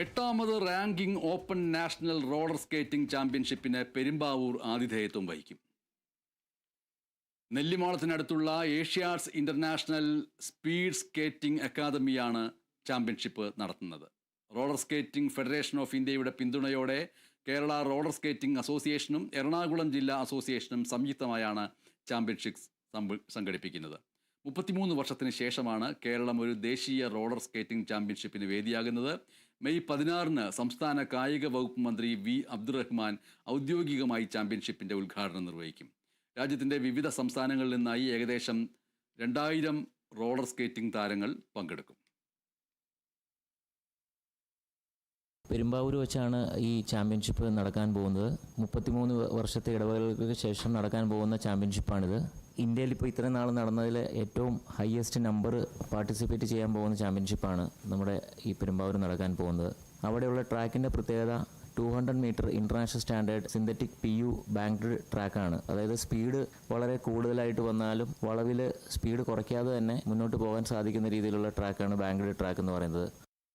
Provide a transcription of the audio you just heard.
എട്ടാമത് ranking open national roller skating ചാമ്പ്യൻഷിപ്പിന് പെരുമ്പാവൂർ ആതിഥേയത്വം വഹിക്കും. നെല്ലിമാളത്തിനടുത്തുള്ള ഏഷ്യാഡ്സ് ഇന്റർനാഷണൽ സ്പീഡ് സ്കേറ്റിംഗ് അക്കാദമിയാണ് ചാമ്പ്യൻഷിപ്പ് നടത്തുന്നത്. റോളർ സ്കേറ്റിംഗ് ഫെഡറേഷൻ ഓഫ് ഇന്ത്യയുടെ പിന്തുണയോടെ കേരള റോളർ സ്കേറ്റിംഗ് അസോസിയേഷനും എറണാകുളം ജില്ലാ അസോസിയേഷനും സംയുക്തമായാണ് ചാമ്പ്യൻഷിപ്പ് സംഘടിപ്പിക്കുന്നത്. 33 വർഷത്തിന് ശേഷമാണ് കേരളം ഒരു ദേശീയ റോളർ സ്കേറ്റിംഗ് ചാമ്പ്യൻഷിപ്പിന് വേദിയാകുന്നത്. മെയ് 16-ന് സംസ്ഥാന കായിക വകുപ്പ് മന്ത്രി വി അബ്ദുറഹ്മാൻ ഔദ്യോഗികമായി ചാമ്പ്യൻഷിപ്പിന്റെ ഉദ്ഘാടനം നിർവഹിക്കും. രാജ്യത്തിന്റെ വിവിധ സംസ്ഥാനങ്ങളിൽ നിന്നായി ഏകദേശം 2000 റോളർ സ്കേറ്റിംഗ് താരങ്ങൾ പങ്കെടുക്കും. പെരുമ്പാവൂർ വെച്ചാണ് ഈ ചാമ്പ്യൻഷിപ്പ് നടക്കാൻ പോകുന്നത്. 33 വർഷത്തെ ഇടവേളകൾക്ക് ശേഷം നടക്കാൻ പോകുന്ന ചാമ്പ്യൻഷിപ്പാണിത്. ഇന്ത്യയിൽ ഇപ്പോൾ ഇത്രയും നാൾ നടന്നതിൽ ഏറ്റവും ഹയസ്റ്റ് നമ്പർ പാർട്ടിസിപ്പേറ്റ് ചെയ്യാൻ പോകുന്ന ചാമ്പ്യൻഷിപ്പാണ് നമ്മുടെ ഈ പെരുമ്പാവൂർ നടക്കാൻ പോകുന്നത്. അവിടെയുള്ള ട്രാക്കിൻ്റെ പ്രത്യേകത 200 metre international standard synthetic PU banked ട്രാക്കാണ്. അതായത് സ്പീഡ് വളരെ കൂടുതലായിട്ട് വന്നാലും വളവിൽ സ്പീഡ് കുറയ്ക്കാതെ തന്നെ മുന്നോട്ട് പോകാൻ സാധിക്കുന്ന രീതിയിലുള്ള ട്രാക്കാണ് ബാങ്ക്ഡ് ട്രാക്ക് എന്ന് പറയുന്നത്.